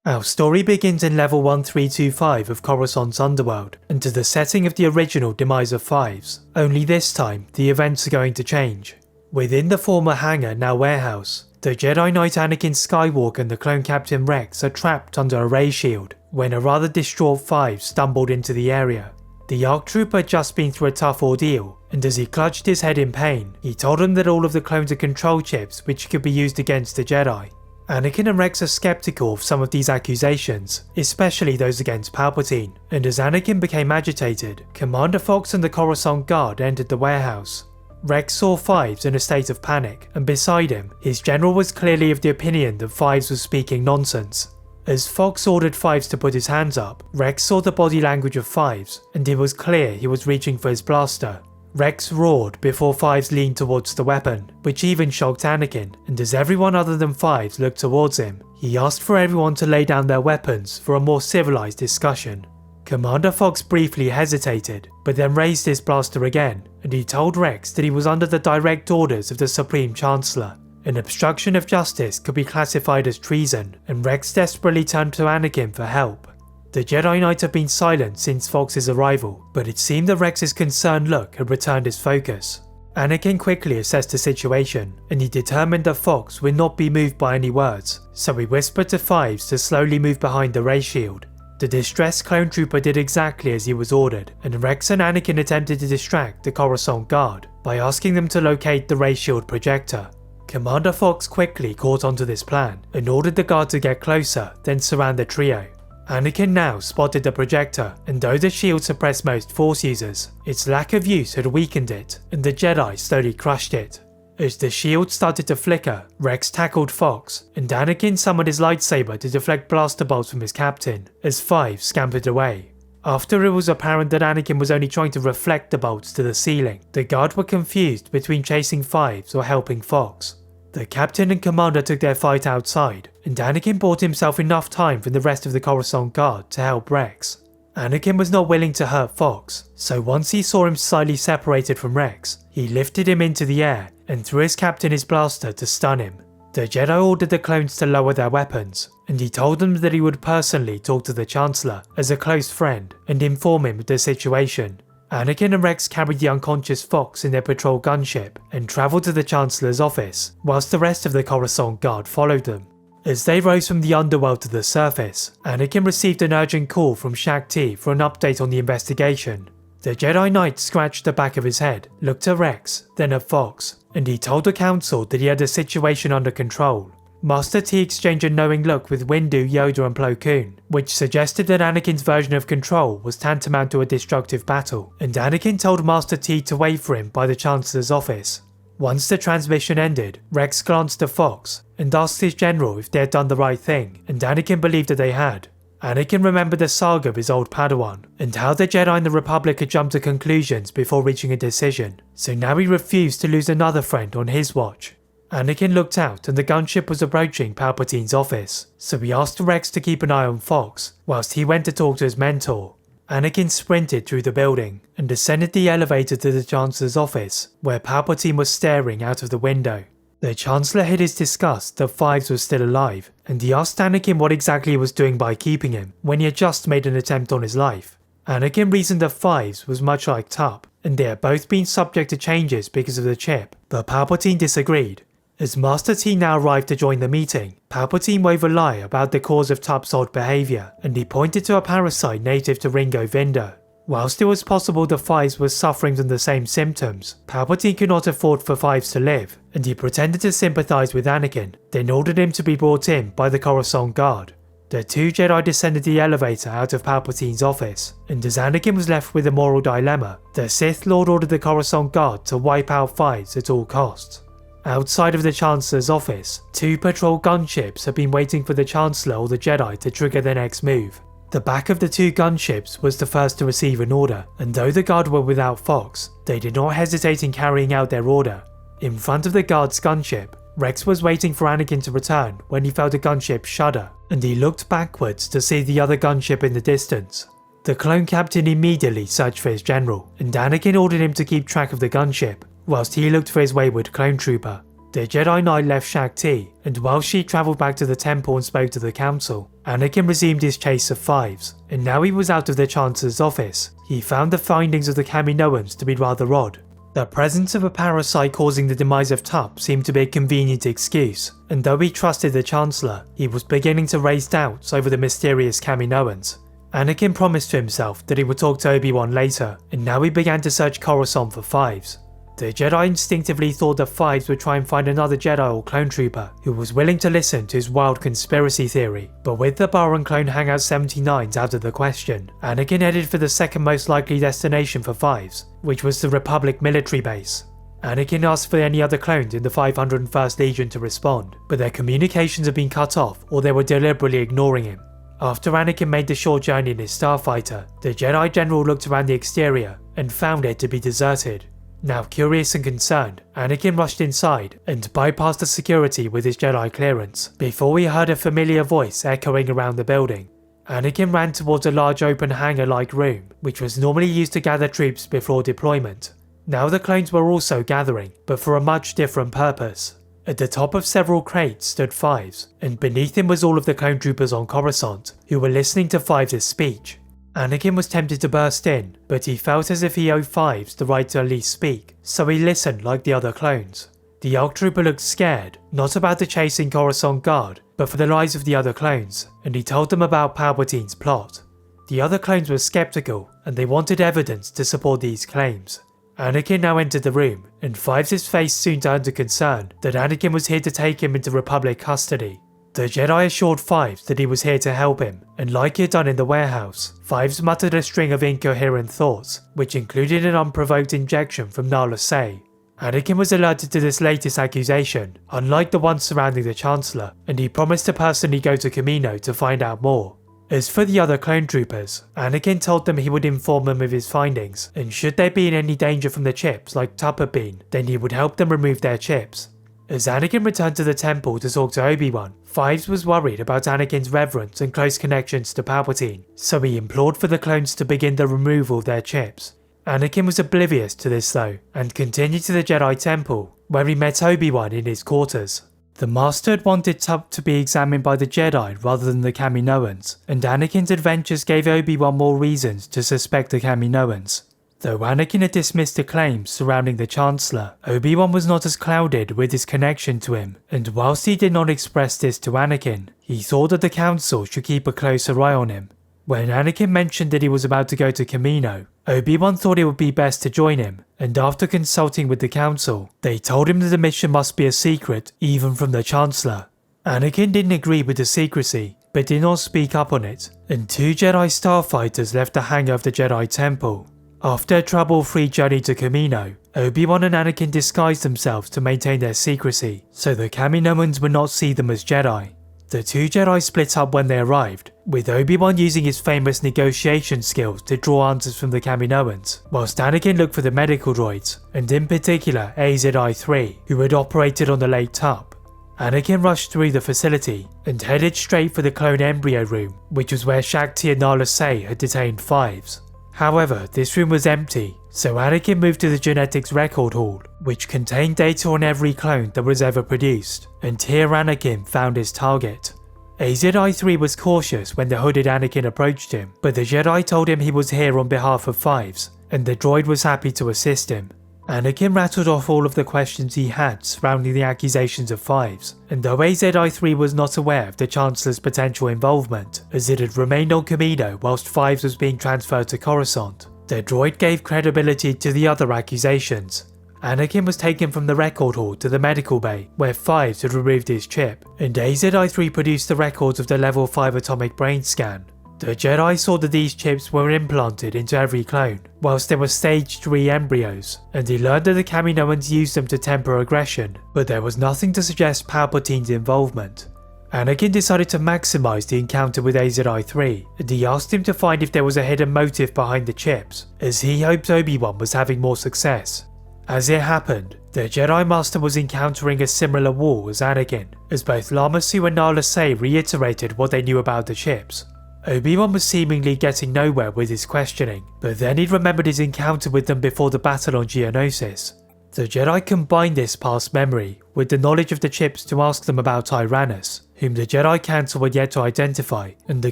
Our story begins in level 1325 of Coruscant's underworld, and to the setting of the original Demise of Fives, only this time the events are going to change. Within the former hangar, now warehouse, the Jedi Knight Anakin Skywalker and the clone Captain Rex are trapped under a ray shield when a rather distraught Five stumbled into the area. The ARC trooper had just been through a tough ordeal, and as he clutched his head in pain, he told him that all of the clones are control chips which could be used against the Jedi. Anakin and Rex are skeptical of some of these accusations, especially those against Palpatine, and as Anakin became agitated, Commander Fox and the Coruscant Guard entered the warehouse. Rex saw Fives in a state of panic, and beside him, his general was clearly of the opinion that Fives was speaking nonsense. As Fox ordered Fives to put his hands up, Rex saw the body language of Fives, and it was clear he was reaching for his blaster. Rex roared before Fives leaned towards the weapon, which even shocked Anakin, and as everyone other than Fives looked towards him, he asked for everyone to lay down their weapons for a more civilized discussion. Commander Fox briefly hesitated, but then raised his blaster again, and he told Rex that he was under the direct orders of the Supreme Chancellor. An obstruction of justice could be classified as treason, and Rex desperately turned to Anakin for help. The Jedi Knight had been silent since Fox's arrival, but it seemed that Rex's concerned look had returned his focus. Anakin quickly assessed the situation, and he determined that Fox would not be moved by any words, so he whispered to Fives to slowly move behind the ray shield. The distressed clone trooper did exactly as he was ordered, and Rex and Anakin attempted to distract the Coruscant Guard by asking them to locate the ray shield projector. Commander Fox quickly caught onto this plan, and ordered the guard to get closer, then surround the trio. Anakin now spotted the projector, and though the shield suppressed most Force users, its lack of use had weakened it, and the Jedi slowly crushed it. As the shield started to flicker, Rex tackled Fox, and Anakin summoned his lightsaber to deflect blaster bolts from his captain, as Five scampered away. After it was apparent that Anakin was only trying to reflect the bolts to the ceiling, the guard were confused between chasing Fives or helping Fox. The captain and commander took their fight outside, and Anakin bought himself enough time from the rest of the Coruscant Guard to help Rex. Anakin was not willing to hurt Fox, so once he saw him slightly separated from Rex, he lifted him into the air and threw his captain his blaster to stun him. The Jedi ordered the clones to lower their weapons, and he told them that he would personally talk to the Chancellor as a close friend and inform him of the situation. Anakin and Rex carried the unconscious Fox in their patrol gunship and travelled to the Chancellor's office, whilst the rest of the Coruscant Guard followed them. As they rose from the underworld to the surface, Anakin received an urgent call from Shaak Ti for an update on the investigation. The Jedi Knight scratched the back of his head, looked at Rex, then at Fox, and he told the Council that he had the situation under control. Master T exchanged a knowing look with Windu, Yoda and Plo Koon, which suggested that Anakin's version of control was tantamount to a destructive battle, and Anakin told Master T to wait for him by the Chancellor's office. Once the transmission ended, Rex glanced at Fox and asked his general if they had done the right thing, and Anakin believed that they had. Anakin remembered the saga of his old Padawan, and how the Jedi and the Republic had jumped to conclusions before reaching a decision, so now he refused to lose another friend on his watch. Anakin looked out and the gunship was approaching Palpatine's office, so he asked Rex to keep an eye on Fox, whilst he went to talk to his mentor. Anakin sprinted through the building, and descended the elevator to the Chancellor's office, where Palpatine was staring out of the window. The Chancellor hid his disgust that Fives was still alive, and he asked Anakin what exactly he was doing by keeping him, when he had just made an attempt on his life. Anakin reasoned that Fives was much like Tup, and they had both been subject to changes because of the chip, but Palpatine disagreed. As Master T now arrived to join the meeting, Palpatine wove a lie about the cause of Tup's odd behaviour, and he pointed to a parasite native to Ringo Vinder. Whilst it was possible that Fives was suffering from the same symptoms, Palpatine could not afford for Fives to live, and he pretended to sympathise with Anakin, then ordered him to be brought in by the Coruscant Guard. The two Jedi descended the elevator out of Palpatine's office, and as Anakin was left with a moral dilemma, the Sith Lord ordered the Coruscant Guard to wipe out Fives at all costs. Outside of the Chancellor's office, two patrol gunships had been waiting for the Chancellor or the Jedi to trigger their next move. The back of the two gunships was the first to receive an order, and though the guard were without Fox, they did not hesitate in carrying out their order. In front of the guard's gunship, Rex was waiting for Anakin to return when he felt a gunship shudder, and he looked backwards to see the other gunship in the distance. The clone captain immediately searched for his general, and Anakin ordered him to keep track of the gunship, whilst he looked for his wayward clone trooper. The Jedi Knight left Shaak Ti, and while she travelled back to the temple and spoke to the council, Anakin resumed his chase of Fives, and now he was out of the Chancellor's office. He found the findings of the Kaminoans to be rather odd. The presence of a parasite causing the demise of Tup seemed to be a convenient excuse, and though he trusted the Chancellor, he was beginning to raise doubts over the mysterious Kaminoans. Anakin promised to himself that he would talk to Obi-Wan later, and now he began to search Coruscant for Fives. The Jedi instinctively thought that Fives would try and find another Jedi or clone trooper who was willing to listen to his wild conspiracy theory, but with the Baron clone Hangar 79s out of the question, Anakin headed for the second most likely destination for Fives, which was the Republic military base. Anakin asked for any other clones in the 501st Legion to respond, but their communications had been cut off or they were deliberately ignoring him. After Anakin made the short journey in his starfighter, the Jedi General looked around the exterior and found it to be deserted. Now curious and concerned, Anakin rushed inside and bypassed the security with his Jedi clearance before he heard a familiar voice echoing around the building. Anakin ran towards a large open hangar-like room, which was normally used to gather troops before deployment. Now the clones were also gathering, but for a much different purpose. At the top of several crates stood Fives, and beneath him was all of the clone troopers on Coruscant, who were listening to Fives' speech. Anakin was tempted to burst in, but he felt as if he owed Fives the right to at least speak, so he listened like the other clones. The ARC trooper looked scared, not about the chasing Coruscant Guard, but for the lives of the other clones, and he told them about Palpatine's plot. The other clones were skeptical, and they wanted evidence to support these claims. Anakin now entered the room, and Fives' face soon turned to concern that Anakin was here to take him into Republic custody. The Jedi assured Fives that he was here to help him, and like he had done in the warehouse, Fives muttered a string of incoherent thoughts, which included an unprovoked injection from Nala Se. Anakin was alerted to this latest accusation, unlike the one surrounding the Chancellor, and he promised to personally go to Kamino to find out more. As for the other clone troopers, Anakin told them he would inform them of his findings, and should they be in any danger from the chips like Tup had been, then he would help them remove their chips. As Anakin returned to the temple to talk to Obi-Wan, Fives was worried about Anakin's reverence and close connections to Palpatine, so he implored for the clones to begin the removal of their chips. Anakin was oblivious to this though, and continued to the Jedi Temple, where he met Obi-Wan in his quarters. The Master had wanted Tup to be examined by the Jedi rather than the Kaminoans, and Anakin's adventures gave Obi-Wan more reasons to suspect the Kaminoans. Though Anakin had dismissed the claims surrounding the Chancellor, Obi-Wan was not as clouded with his connection to him, and whilst he did not express this to Anakin, he thought that the Council should keep a closer eye on him. When Anakin mentioned that he was about to go to Kamino, Obi-Wan thought it would be best to join him, and after consulting with the Council, they told him that the mission must be a secret even from the Chancellor. Anakin didn't agree with the secrecy, but did not speak up on it, and 2 Jedi starfighters left the hangar of the Jedi Temple. After a trouble-free journey to Kamino, Obi-Wan and Anakin disguised themselves to maintain their secrecy, so the Kaminoans would not see them as Jedi. The 2 Jedi split up when they arrived, with Obi-Wan using his famous negotiation skills to draw answers from the Kaminoans, whilst Anakin looked for the medical droids, and in particular AZI-3, who had operated on the late Tup. Anakin rushed through the facility, and headed straight for the clone embryo room, which was where Shakti and Nala Se had detained Fives. However, this room was empty, so Anakin moved to the genetics record hall, which contained data on every clone that was ever produced, and here Anakin found his target. AZI-3 was cautious when the hooded Anakin approached him, but the Jedi told him he was here on behalf of Fives, and the droid was happy to assist him. Anakin rattled off all of the questions he had surrounding the accusations of Fives, and though AZI-3 was not aware of the Chancellor's potential involvement, as it had remained on Kamino whilst Fives was being transferred to Coruscant, the droid gave credibility to the other accusations. Anakin was taken from the record hall to the medical bay, where Fives had removed his chip, and AZI-3 produced the records of the level 5 atomic brain scan. The Jedi saw that these chips were implanted into every clone, whilst there were stage 3 embryos, and he learned that the Kaminoans used them to temper aggression, but there was nothing to suggest Palpatine's involvement. Anakin decided to maximise the encounter with AZI-3, and he asked him to find if there was a hidden motive behind the chips, as he hoped Obi-Wan was having more success. As it happened, the Jedi Master was encountering a similar wall as Anakin, as both Lama Su and Nala Se reiterated what they knew about the chips. Obi-Wan was seemingly getting nowhere with his questioning, but then he remembered his encounter with them before the battle on Geonosis. The Jedi combined this past memory with the knowledge of the chips to ask them about Tyrannus, whom the Jedi Council had yet to identify, and the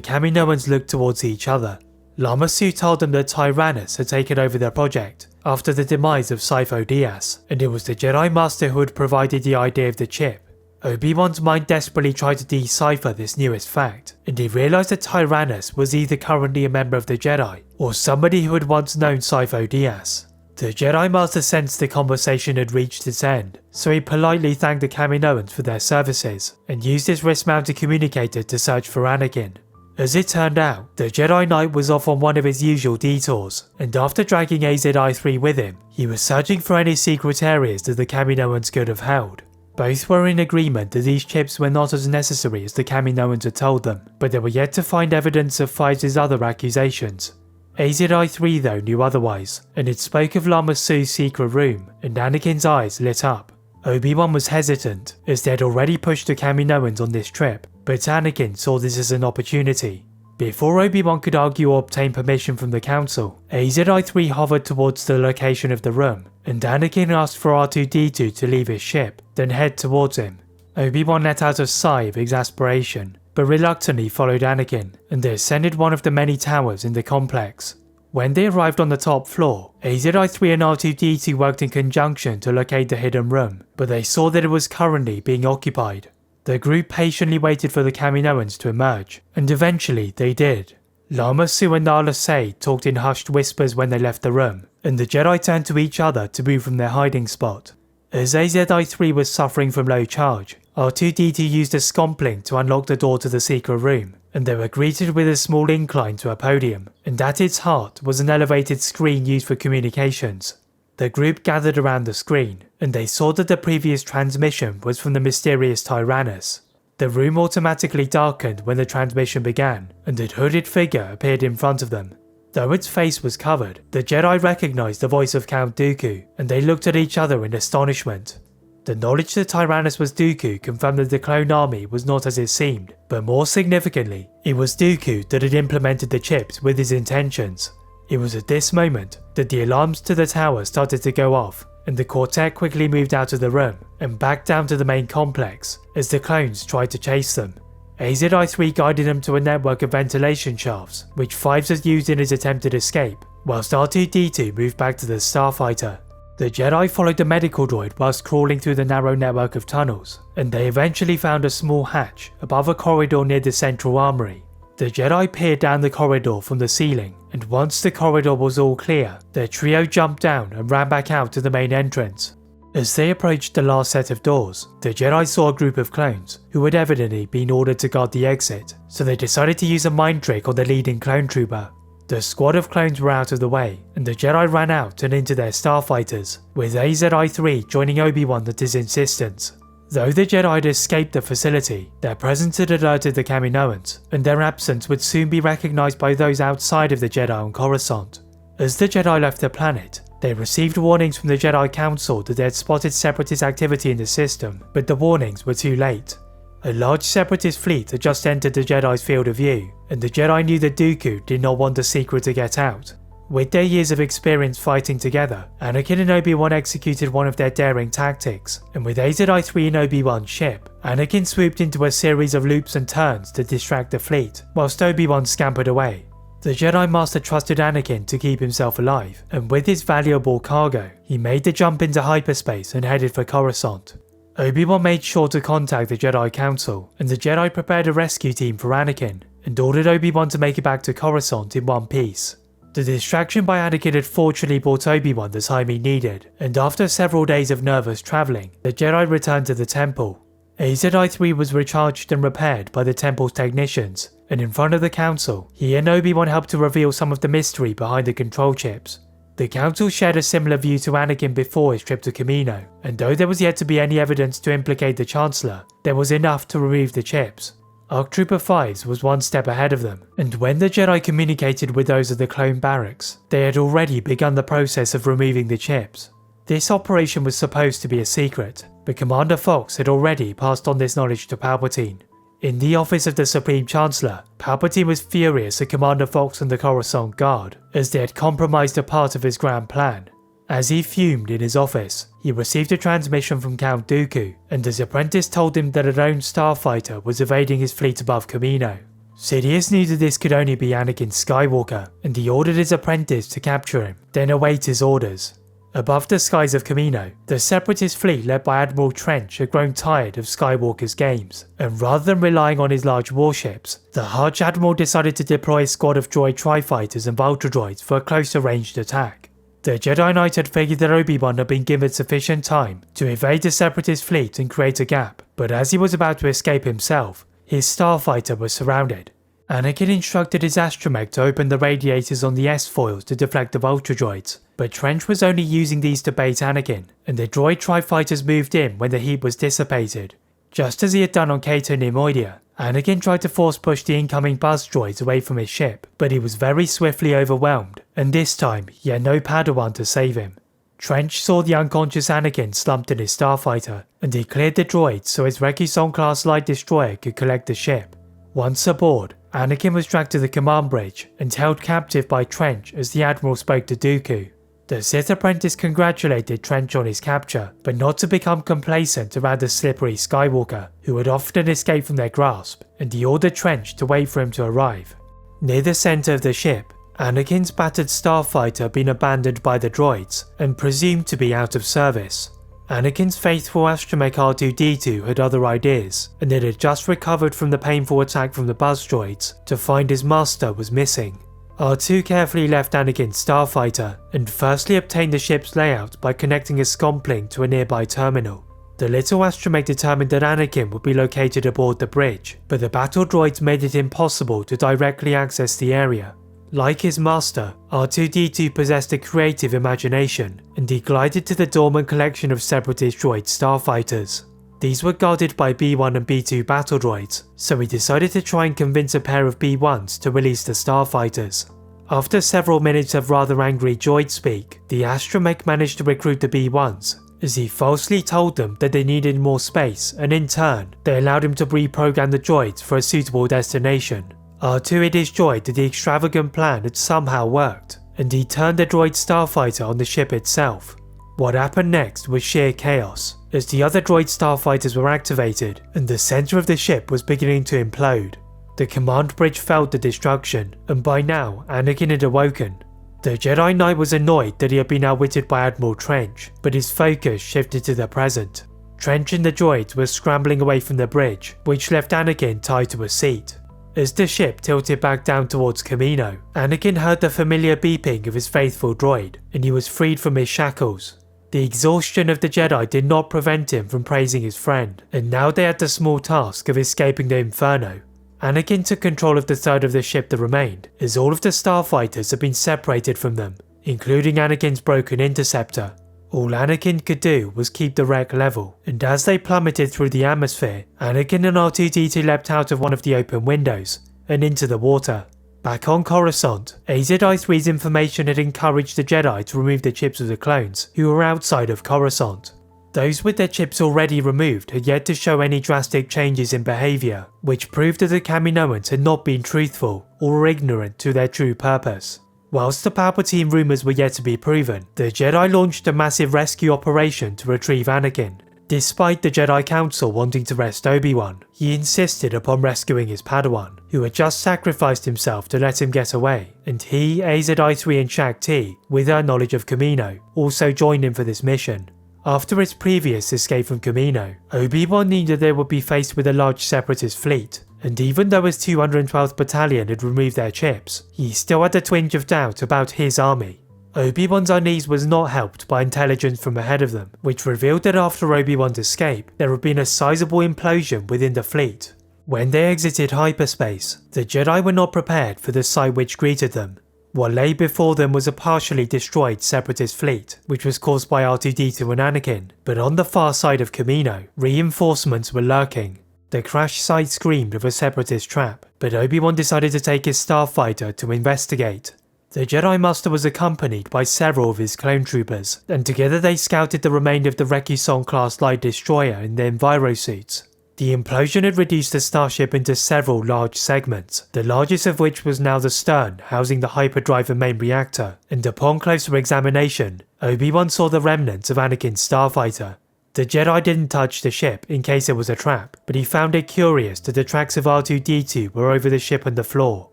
Kaminoans looked towards each other. Lama Su told them that Tyrannus had taken over their project after the demise of Sifo-Dyas, and it was the Jedi Master who had provided the idea of the chip. Obi-Wan's mind desperately tried to decipher this newest fact, and he realised that Tyrannus was either currently a member of the Jedi, or somebody who had once known Sifo-Dyas. The Jedi Master sensed the conversation had reached its end, so he politely thanked the Kaminoans for their services, and used his wrist-mounted communicator to search for Anakin. As it turned out, the Jedi Knight was off on one of his usual detours, and after dragging AZI-3 with him, he was searching for any secret areas that the Kaminoans could have held. Both were in agreement that these chips were not as necessary as the Kaminoans had told them, but they were yet to find evidence of Fives' other accusations. AZI-3 though knew otherwise, and it spoke of Lama Su's secret room, and Anakin's eyes lit up. Obi-Wan was hesitant, as they had already pushed the Kaminoans on this trip, but Anakin saw this as an opportunity. Before Obi-Wan could argue or obtain permission from the Council, AZI-3 hovered towards the location of the room, and Anakin asked for R2-D2 to leave his ship, then head towards him. Obi-Wan let out a sigh of exasperation, but reluctantly followed Anakin, and they ascended one of the many towers in the complex. When they arrived on the top floor, AZI-3 and R2-D2 worked in conjunction to locate the hidden room, but they saw that it was currently being occupied. The group patiently waited for the Kaminoans to emerge, and eventually they did. Lama Su and Nala Se talked in hushed whispers when they left the room, and the Jedi turned to each other to move from their hiding spot. As AZI-3 was suffering from low charge, R2-D2 used a scompling to unlock the door to the secret room, and they were greeted with a small incline to a podium, and at its heart was an elevated screen used for communications. The group gathered around the screen, and they saw that the previous transmission was from the mysterious Tyrannus. The room automatically darkened when the transmission began, and a hooded figure appeared in front of them. Though its face was covered, the Jedi recognized the voice of Count Dooku, and they looked at each other in astonishment. The knowledge that Tyrannus was Dooku confirmed that the clone army was not as it seemed, but more significantly, it was Dooku that had implemented the chips with his intentions. It was at this moment that the alarms to the tower started to go off, and the quartet quickly moved out of the room and back down to the main complex as the clones tried to chase them. AZI-3 guided them to a network of ventilation shafts, which Fives had used in his attempted escape, whilst R2-D2 moved back to the starfighter. The Jedi followed the medical droid whilst crawling through the narrow network of tunnels, and they eventually found a small hatch above a corridor near the central armory. The Jedi peered down the corridor from the ceiling, and once the corridor was all clear, the trio jumped down and ran back out to the main entrance. As they approached the last set of doors, the Jedi saw a group of clones who had evidently been ordered to guard the exit, so they decided to use a mind trick on the leading clone trooper. The squad of clones were out of the way, and the Jedi ran out and into their starfighters, with AZI-3 joining Obi-Wan at his insistence. Though the Jedi had escaped the facility, their presence had alerted the Kaminoans, and their absence would soon be recognized by those outside of the Jedi on Coruscant. As the Jedi left the planet, they received warnings from the Jedi Council that they had spotted separatist activity in the system, but the warnings were too late. A large separatist fleet had just entered the Jedi's field of view, and the Jedi knew that Dooku did not want the secret to get out. With their years of experience fighting together, Anakin and Obi-Wan executed one of their daring tactics, and with AZI-3 in Obi-Wan's ship, Anakin swooped into a series of loops and turns to distract the fleet, whilst Obi-Wan scampered away. The Jedi Master trusted Anakin to keep himself alive, and with his valuable cargo, he made the jump into hyperspace and headed for Coruscant. Obi-Wan made sure to contact the Jedi Council, and the Jedi prepared a rescue team for Anakin, and ordered Obi-Wan to make it back to Coruscant in one piece. The distraction by Anakin had fortunately brought Obi-Wan the time he needed, and after several days of nervous travelling, the Jedi returned to the temple. AZI-3 was recharged and repaired by the temple's technicians, and in front of the council, he and Obi-Wan helped to reveal some of the mystery behind the control chips. The council shared a similar view to Anakin before his trip to Kamino, and though there was yet to be any evidence to implicate the Chancellor, there was enough to remove the chips. ARC Trooper Fives was one step ahead of them, and when the Jedi communicated with those of the clone barracks, they had already begun the process of removing the chips. This operation was supposed to be a secret, but Commander Fox had already passed on this knowledge to Palpatine. In the office of the Supreme Chancellor, Palpatine was furious at Commander Fox and the Coruscant Guard, as they had compromised a part of his grand plan. As he fumed in his office, he received a transmission from Count Dooku, and his apprentice told him that a lone starfighter was evading his fleet above Kamino. Sidious knew that this could only be Anakin Skywalker, and he ordered his apprentice to capture him, then await his orders. Above the skies of Kamino, the Separatist fleet led by Admiral Trench had grown tired of Skywalker's games, and rather than relying on his large warships, the Arch Admiral decided to deploy a squad of droid tri-fighters and Vulture droids for a closer ranged attack. The Jedi Knight had figured that Obi-Wan had been given sufficient time to evade the Separatist fleet and create a gap, but as he was about to escape himself, his starfighter was surrounded. Anakin instructed his astromech to open the radiators on the S-foils to deflect the Vulture droids, but Trench was only using these to bait Anakin, and the droid tri-fighters moved in when the heat was dissipated. Just as he had done on Cato Neimoidia, Anakin tried to force push the incoming buzz droids away from his ship, but he was very swiftly overwhelmed, and this time he had no Padawan to save him. Trench saw the unconscious Anakin slumped in his starfighter, and he cleared the droids so his Requisant-class light destroyer could collect the ship. Once aboard, Anakin was dragged to the command bridge and held captive by Trench as the Admiral spoke to Dooku. The Sith apprentice congratulated Trench on his capture, but not to become complacent around the slippery Skywalker, who had often escaped from their grasp, and he ordered Trench to wait for him to arrive. Near the centre of the ship, Anakin's battered starfighter had been abandoned by the droids and presumed to be out of service. Anakin's faithful astromech R2-D2 had other ideas, and it had just recovered from the painful attack from the buzz droids to find his master was missing. R2 carefully left Anakin's starfighter and firstly obtained the ship's layout by connecting a scomp to a nearby terminal. The little astromech determined that Anakin would be located aboard the bridge, but the battle droids made it impossible to directly access the area. Like his master, R2-D2 possessed a creative imagination, and he glided to the dormant collection of Separatist droid starfighters. These were guarded by B1 and B2 battle droids, so he decided to try and convince a pair of B1s to release the starfighters. After several minutes of rather angry droid speak, the astromech managed to recruit the B1s, as he falsely told them that they needed more space, and in turn, they allowed him to reprogram the droids for a suitable destination. R2 hid his droid that the extravagant plan had somehow worked, and he turned the droid starfighter on the ship itself. What happened next was sheer chaos, as the other droid starfighters were activated, and the centre of the ship was beginning to implode. The command bridge felt the destruction, and by now Anakin had awoken. The Jedi Knight was annoyed that he had been outwitted by Admiral Trench, but his focus shifted to the present. Trench and the droids were scrambling away from the bridge, which left Anakin tied to a seat. As the ship tilted back down towards Kamino, Anakin heard the familiar beeping of his faithful droid, and he was freed from his shackles. The exhaustion of the Jedi did not prevent him from praising his friend, and now they had the small task of escaping the Inferno. Anakin took control of the third of the ship that remained, as all of the starfighters had been separated from them, including Anakin's broken interceptor. All Anakin could do was keep the wreck level, and as they plummeted through the atmosphere, Anakin and R2-D2 leapt out of one of the open windows and into the water. Back on Coruscant, AZI-3's information had encouraged the Jedi to remove the chips of the clones who were outside of Coruscant. Those with their chips already removed had yet to show any drastic changes in behaviour, which proved that the Kaminoans had not been truthful or were ignorant to their true purpose. Whilst the Palpatine rumours were yet to be proven, the Jedi launched a massive rescue operation to retrieve Anakin. Despite the Jedi Council wanting to arrest Obi-Wan, he insisted upon rescuing his Padawan, who had just sacrificed himself to let him get away, and he, AZI-3 and Shaak Ti, with her knowledge of Kamino, also joined him for this mission. After his previous escape from Kamino, Obi-Wan knew that they would be faced with a large Separatist fleet, and even though his 212th Battalion had removed their chips, he still had a twinge of doubt about his army. Obi-Wan's unease was not helped by intelligence from ahead of them, which revealed that after Obi-Wan's escape, there had been a sizable implosion within the fleet. When they exited hyperspace, the Jedi were not prepared for the sight which greeted them. What lay before them was a partially destroyed Separatist fleet, which was caused by R2-D2 and Anakin, but on the far side of Kamino, reinforcements were lurking. The crash site screamed of a Separatist trap, but Obi-Wan decided to take his starfighter to investigate. The Jedi Master was accompanied by several of his clone troopers, and together they scouted the remainder of the Requisant-class light destroyer in their envirosuits. The implosion had reduced the starship into several large segments, the largest of which was now the stern housing the hyperdrive and main reactor, and upon closer examination, Obi-Wan saw the remnants of Anakin's starfighter. The Jedi didn't touch the ship in case it was a trap, but he found it curious that the tracks of R2-D2 were over the ship and the floor.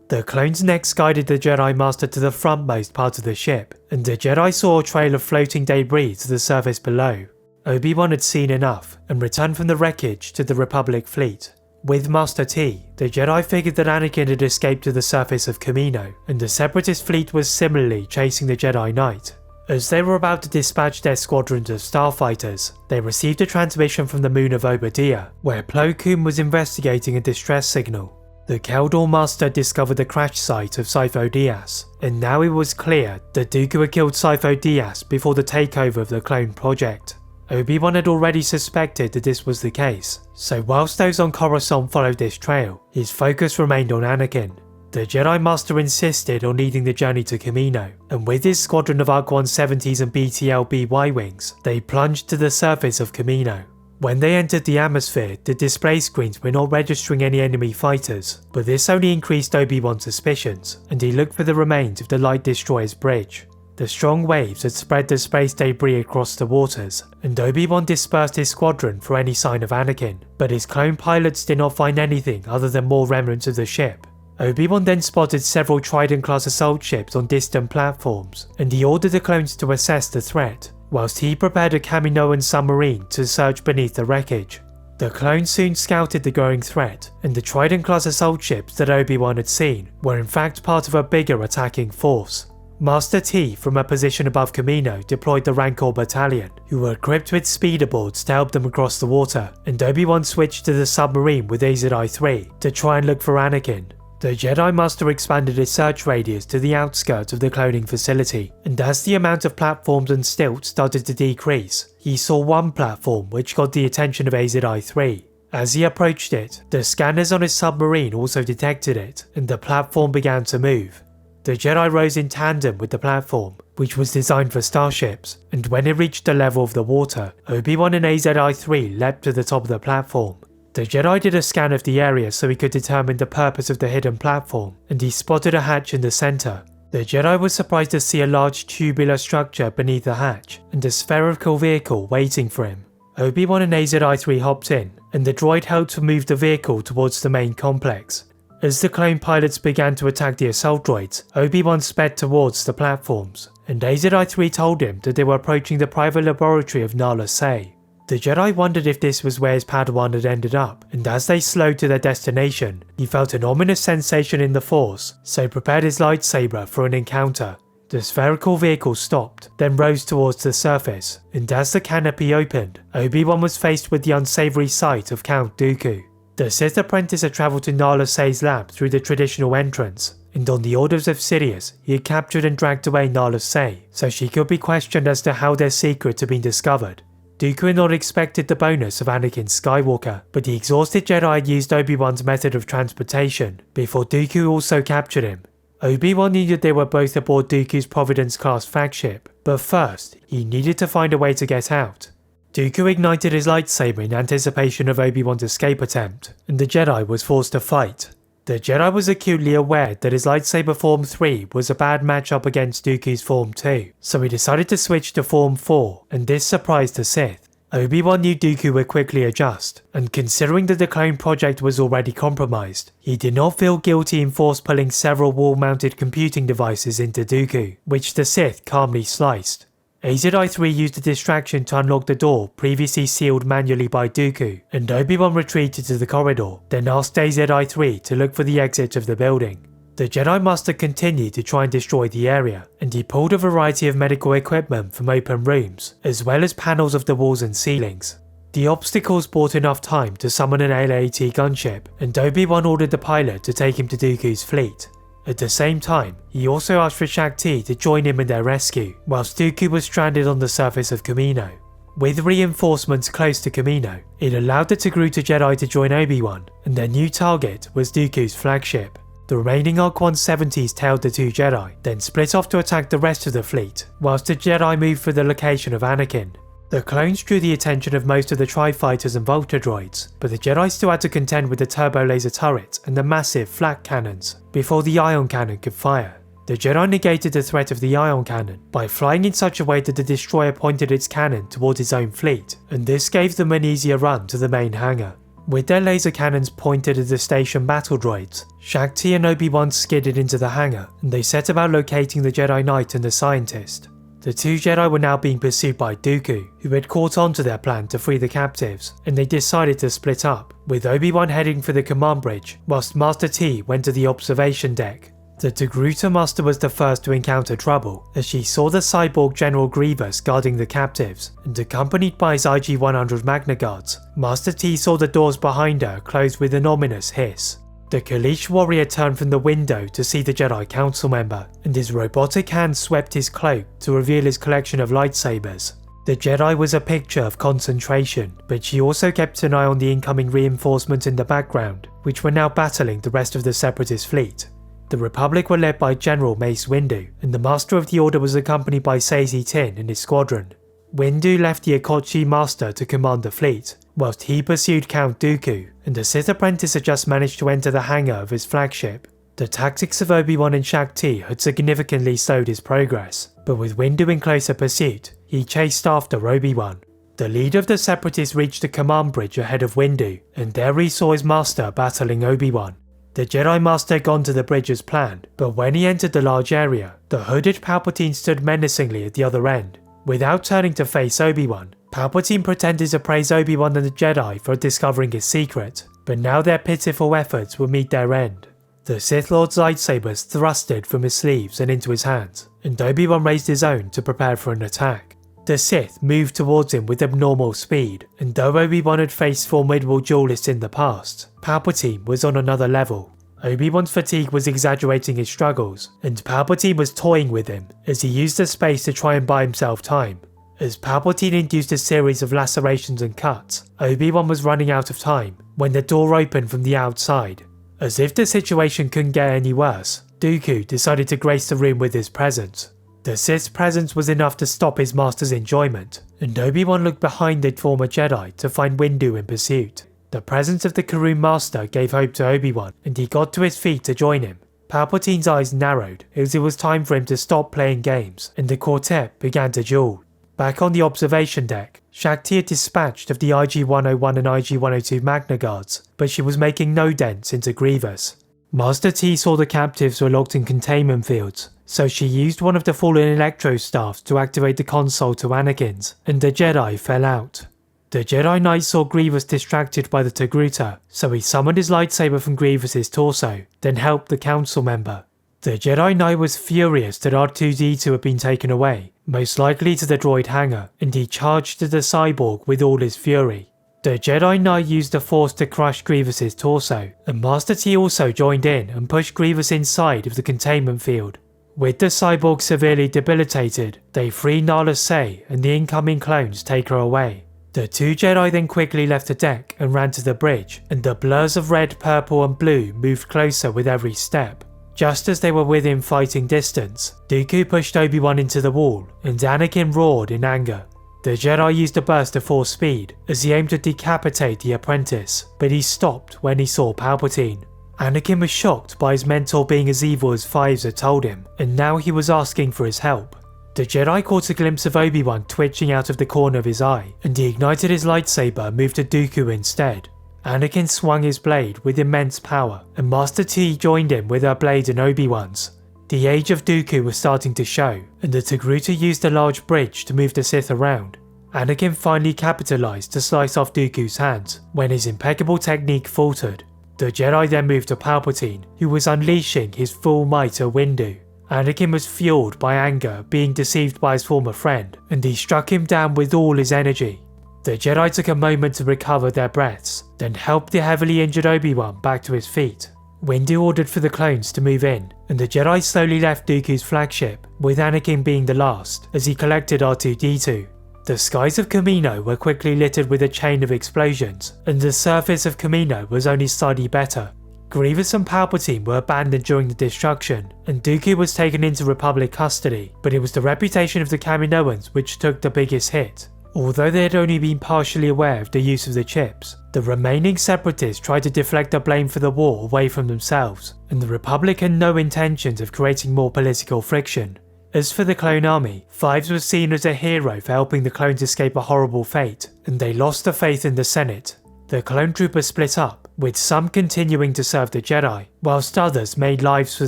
The clones next guided the Jedi Master to the frontmost part of the ship, and the Jedi saw a trail of floating debris to the surface below. Obi-Wan had seen enough, and returned from the wreckage to the Republic fleet. With Master T, the Jedi figured that Anakin had escaped to the surface of Kamino, and the Separatist fleet was similarly chasing the Jedi Knight. As they were about to dispatch their squadrons of starfighters, they received a transmission from the moon of Obadiah, where Plo Koon was investigating a distress signal. The Keldor Master discovered the crash site of Sifo Dyas, and now it was clear that Dooku had killed Sifo Dyas before the takeover of the clone project. Obi-Wan had already suspected that this was the case, so whilst those on Coruscant followed this trail, his focus remained on Anakin. The Jedi Master insisted on leading the journey to Kamino, and with his squadron of Arc 170s and BTL-B Y-Wings, they plunged to the surface of Kamino. When they entered the atmosphere, the display screens were not registering any enemy fighters, but this only increased Obi-Wan's suspicions, and he looked for the remains of the Light Destroyer's bridge. The strong waves had spread the space debris across the waters, and Obi-Wan dispersed his squadron for any sign of Anakin, but his clone pilots did not find anything other than more remnants of the ship. Obi-Wan then spotted several Trident-class assault ships on distant platforms, and he ordered the clones to assess the threat, whilst he prepared a Kaminoan submarine to search beneath the wreckage. The clones soon scouted the growing threat, and the Trident-class assault ships that Obi-Wan had seen were in fact part of a bigger attacking force. Master T, from a position above Kamino, deployed the Rancor Battalion, who were equipped with speederboards to help them across the water, and Obi-Wan switched to the submarine with AZI-3 to try and look for Anakin. The Jedi Master expanded his search radius to the outskirts of the cloning facility, and as the amount of platforms and stilts started to decrease, he saw one platform which got the attention of AZI-3. As he approached it, the scanners on his submarine also detected it, and the platform began to move. The Jedi rose in tandem with the platform, which was designed for starships, and when it reached the level of the water, Obi-Wan and AZI-3 leapt to the top of the platform. The Jedi did a scan of the area so he could determine the purpose of the hidden platform, and he spotted a hatch in the centre. The Jedi was surprised to see a large tubular structure beneath the hatch, and a spherical vehicle waiting for him. Obi-Wan and AZI-3 hopped in, and the droid helped to move the vehicle towards the main complex. As the clone pilots began to attack the assault droids, Obi-Wan sped towards the platforms, and AZI-3 told him that they were approaching the private laboratory of Nala Se. The Jedi wondered if this was where his Padawan had ended up, and as they slowed to their destination, he felt an ominous sensation in the Force, so prepared his lightsaber for an encounter. The spherical vehicle stopped, then rose towards the surface, and as the canopy opened, Obi-Wan was faced with the unsavoury sight of Count Dooku. The Sith apprentice had travelled to Nala Se's lab through the traditional entrance, and on the orders of Sidious, he had captured and dragged away Nala Se, so she could be questioned as to how their secret had been discovered. Dooku had not expected the bonus of Anakin Skywalker, but the exhausted Jedi had used Obi-Wan's method of transportation, before Dooku also captured him. Obi-Wan knew that they were both aboard Dooku's Providence-class flagship, but first, he needed to find a way to get out. Dooku ignited his lightsaber in anticipation of Obi-Wan's escape attempt, and the Jedi was forced to fight. The Jedi was acutely aware that his lightsaber Form 3 was a bad matchup against Dooku's Form 2, so he decided to switch to Form 4, and this surprised the Sith. Obi-Wan knew Dooku would quickly adjust, and considering that the clone project was already compromised, he did not feel guilty in force pulling several wall-mounted computing devices into Dooku, which the Sith calmly sliced. AZI-3 used a distraction to unlock the door previously sealed manually by Dooku, and Obi-Wan retreated to the corridor, then asked AZI-3 to look for the exit of the building. The Jedi Master continued to try and destroy the area, and he pulled a variety of medical equipment from open rooms, as well as panels of the walls and ceilings. The obstacles bought enough time to summon an LAT gunship, and Obi-Wan ordered the pilot to take him to Dooku's fleet. At the same time, he also asked for Shakti to join him in their rescue, whilst Dooku was stranded on the surface of Kamino. With reinforcements close to Kamino, it allowed the Togruta Jedi to join Obi-Wan, and their new target was Dooku's flagship. The remaining Arc 170s tailed the two Jedi, then split off to attack the rest of the fleet, whilst the Jedi moved for the location of Anakin. The clones drew the attention of most of the TIE fighters and Volta droids, but the Jedi still had to contend with the turbo laser turret and the massive flak cannons before the ion cannon could fire. The Jedi negated the threat of the ion cannon by flying in such a way that the destroyer pointed its cannon towards his own fleet, and this gave them an easier run to the main hangar. With their laser cannons pointed at the station battle droids, Shaak Ti and Obi-Wan skidded into the hangar, and they set about locating the Jedi Knight and the scientist. The two Jedi were now being pursued by Dooku, who had caught on to their plan to free the captives, and they decided to split up, with Obi-Wan heading for the command bridge, whilst Master T went to the observation deck. The Togruta Master was the first to encounter trouble, as she saw the cyborg General Grievous guarding the captives, and accompanied by his IG-100 Magna Guards, Master T saw the doors behind her close with an ominous hiss. The Kaleesh warrior turned from the window to see the Jedi Council member, and his robotic hand swept his cloak to reveal his collection of lightsabers. The Jedi was a picture of concentration, but she also kept an eye on the incoming reinforcements in the background, which were now battling the rest of the Separatist fleet. The Republic were led by General Mace Windu, and the Master of the Order was accompanied by Saesee Tiin and his squadron. Windu left the Akotchi Master to command the fleet, whilst he pursued Count Dooku, and the Sith apprentice had just managed to enter the hangar of his flagship. The tactics of Obi-Wan and Shaak Ti had significantly slowed his progress, but with Windu in closer pursuit, he chased after Obi-Wan. The leader of the Separatists reached the command bridge ahead of Windu, and there he saw his master battling Obi-Wan. The Jedi Master had gone to the bridge as planned, but when he entered the large area, the hooded Palpatine stood menacingly at the other end. Without turning to face Obi-Wan, Palpatine pretended to praise Obi-Wan and the Jedi for discovering his secret, but now their pitiful efforts would meet their end. The Sith Lord's lightsabers thrusted from his sleeves and into his hands, and Obi-Wan raised his own to prepare for an attack. The Sith moved towards him with abnormal speed, and though Obi-Wan had faced formidable duelists in the past, Palpatine was on another level. Obi-Wan's fatigue was exaggerating his struggles, and Palpatine was toying with him as he used the space to try and buy himself time. As Palpatine induced a series of lacerations and cuts, Obi-Wan was running out of time when the door opened from the outside. As if the situation couldn't get any worse, Dooku decided to grace the room with his presence. The Sith's presence was enough to stop his master's enjoyment, and Obi-Wan looked behind the former Jedi to find Windu in pursuit. The presence of the Karun Master gave hope to Obi-Wan, and he got to his feet to join him. Palpatine's eyes narrowed as it was time for him to stop playing games, and the quartet began to duel. Back on the observation deck, Shaak Ti had dispatched of the IG-101 and IG-102 Magna Guards, but she was making no dents into Grievous. Master T saw the captives were locked in containment fields, so she used one of the fallen Electro Staffs to activate the console to Anakin's, and the Jedi fell out. The Jedi Knight saw Grievous distracted by the Togruta, so he summoned his lightsaber from Grievous's torso, then helped the council member. The Jedi Knight was furious that R2-D2 had been taken away, most likely to the droid hangar, and he charged at the cyborg with all his fury. The Jedi Knight used the Force to crush Grievous's torso, and Master T also joined in and pushed Grievous inside of the containment field. With the cyborg severely debilitated, they free Nala Se and the incoming clones take her away. The two Jedi then quickly left the deck and ran to the bridge, and the blurs of red, purple and blue moved closer with every step. Just as they were within fighting distance, Dooku pushed Obi-Wan into the wall, and Anakin roared in anger. The Jedi used a burst of force speed as he aimed to decapitate the apprentice, but he stopped when he saw Palpatine. Anakin was shocked by his mentor being as evil as Fives had told him, and now he was asking for his help. The Jedi caught a glimpse of Obi-Wan twitching out of the corner of his eye, and he ignited his lightsaber and moved to Dooku instead. Anakin swung his blade with immense power, and Master T joined him with her blade and Obi-Wan's. The age of Dooku was starting to show, and the Togruta used a large bridge to move the Sith around. Anakin finally capitalized to slice off Dooku's hands, when his impeccable technique faltered. The Jedi then moved to Palpatine, who was unleashing his full might at Windu. Anakin was fueled by anger, being deceived by his former friend, and he struck him down with all his energy. The Jedi took a moment to recover their breaths, then helped the heavily injured Obi-Wan back to his feet. Windu ordered for the clones to move in, and the Jedi slowly left Dooku's flagship, with Anakin being the last, as he collected R2-D2. The skies of Kamino were quickly littered with a chain of explosions, and the surface of Kamino was only slightly better. Grievous and Palpatine were abandoned during the destruction, and Dooku was taken into Republic custody, but it was the reputation of the Kaminoans which took the biggest hit. Although they had only been partially aware of the use of the chips, the remaining separatists tried to deflect the blame for the war away from themselves, and the Republic had no intentions of creating more political friction. As for the clone army, Fives was seen as a hero for helping the clones escape a horrible fate, and they lost the faith in the Senate. The clone troopers split up, with some continuing to serve the Jedi, whilst others made lives for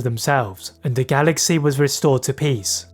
themselves, and the galaxy was restored to peace.